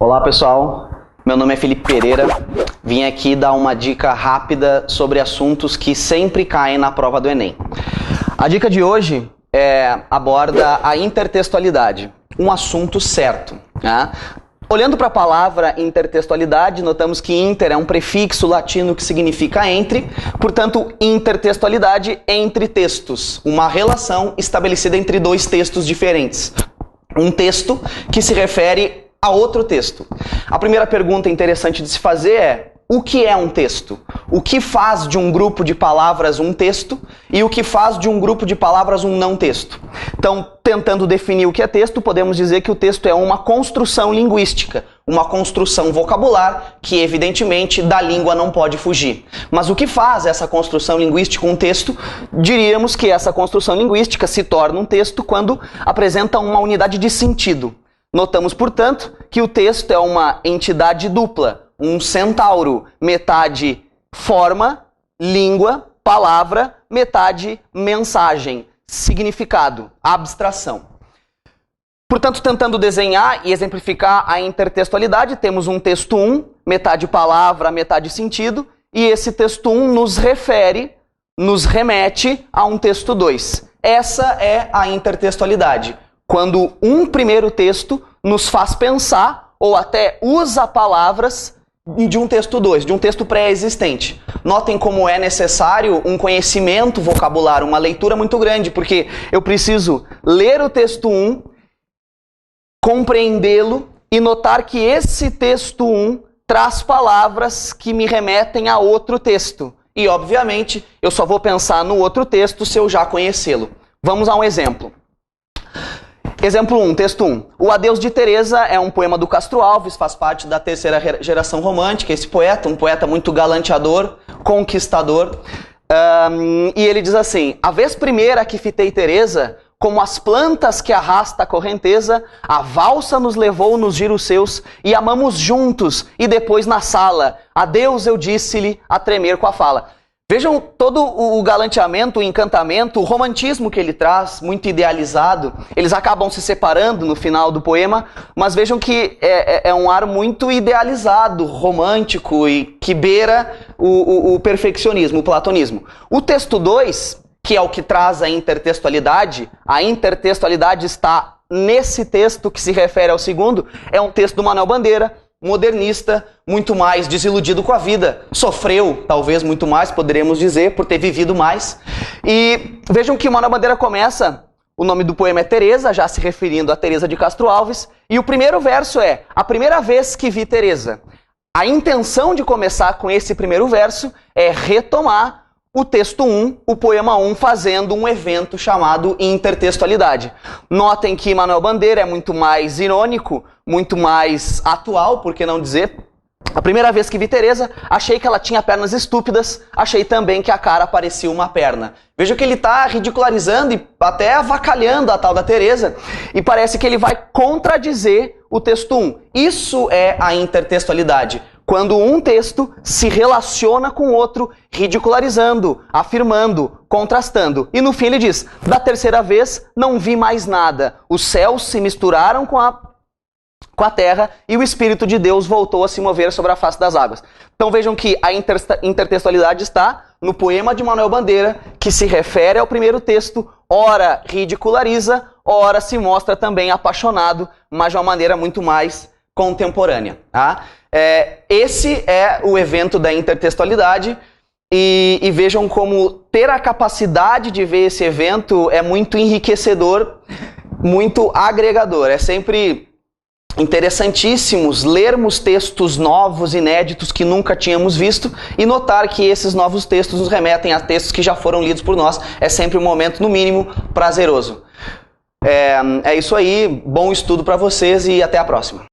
Olá pessoal, meu nome é Felipe Pereira, vim aqui dar uma dica rápida sobre assuntos que sempre caem na prova do Enem. A dica de hoje aborda a intertextualidade, um assunto certo, né? Olhando para a palavra intertextualidade, notamos que inter é um prefixo latino que significa entre, portanto, intertextualidade entre textos, uma relação estabelecida entre dois textos diferentes. Um texto que se refere a outro texto. A primeira pergunta interessante de se fazer é: o que é um texto? O que faz de um grupo de palavras um texto e o que faz de um grupo de palavras um não texto? Então, tentando definir o que é texto, podemos dizer que o texto é uma construção linguística, uma construção vocabular que, evidentemente, da língua não pode fugir. Mas o que faz essa construção linguística um texto? Diríamos que essa construção linguística se torna um texto quando apresenta uma unidade de sentido. Notamos, portanto, que o texto é uma entidade dupla, um centauro, metade forma, língua, palavra, metade mensagem, significado, abstração. Portanto, tentando desenhar e exemplificar a intertextualidade, temos um texto 1, metade palavra, metade sentido, e esse texto 1 nos remete a um texto 2. Essa é a intertextualidade, quando um primeiro texto nos faz pensar ou até usa palavras de um texto 2, de um texto pré-existente. Notem como é necessário um conhecimento vocabular, uma leitura muito grande, porque eu preciso ler o texto 1, compreendê-lo e notar que esse texto 1 traz palavras que me remetem a outro texto. E, obviamente, eu só vou pensar no outro texto se eu já conhecê-lo. Vamos a um exemplo. Exemplo 1, texto 1. O Adeus de Teresa é um poema do Castro Alves, faz parte da terceira geração romântica, esse poeta, um poeta muito galanteador, conquistador. E ele diz assim: a vez primeira que fitei Teresa, como as plantas que arrasta a correnteza, a valsa nos levou nos giros seus, e amamos juntos, e depois na sala, adeus eu disse-lhe, a tremer com a fala. Vejam todo o galanteamento, o encantamento, o romantismo que ele traz, muito idealizado. Eles acabam se separando no final do poema, mas vejam que é um ar muito idealizado, romântico e que beira o perfeccionismo, o platonismo. O texto 2, que é o que traz a intertextualidade está nesse texto que se refere ao segundo, é um texto do Manuel Bandeira, modernista, muito mais desiludido com a vida. Sofreu, talvez, muito mais, poderíamos dizer, por ter vivido mais. E vejam que o Manuel Bandeira começa, o nome do poema é Teresa, já se referindo a Teresa de Castro Alves, e o primeiro verso é: a primeira vez que vi Teresa. A intenção de começar com esse primeiro verso é retomar o texto 1, o poema 1, fazendo um evento chamado intertextualidade. Notem que Manuel Bandeira é muito mais irônico, muito mais atual, por que não dizer? A primeira vez que vi Teresa, achei que ela tinha pernas estúpidas, achei também que a cara parecia uma perna. Veja que ele está ridicularizando e até avacalhando a tal da Teresa, e parece que ele vai contradizer o texto 1. Isso é a intertextualidade. Quando um texto se relaciona com o outro, ridicularizando, afirmando, contrastando. E no fim ele diz: da terceira vez não vi mais nada. Os céus se misturaram com a terra e o Espírito de Deus voltou a se mover sobre a face das águas. Então vejam que a intertextualidade está no poema de Manuel Bandeira, que se refere ao primeiro texto, ora ridiculariza, ora se mostra também apaixonado, mas de uma maneira muito mais contemporânea. Tá? Esse é o evento da intertextualidade e vejam como ter a capacidade de ver esse evento é muito enriquecedor, muito agregador. É sempre interessantíssimos lermos textos novos, inéditos, que nunca tínhamos visto e notar que esses novos textos nos remetem a textos que já foram lidos por nós. É sempre um momento, no mínimo, prazeroso. É isso aí, bom estudo para vocês e até a próxima.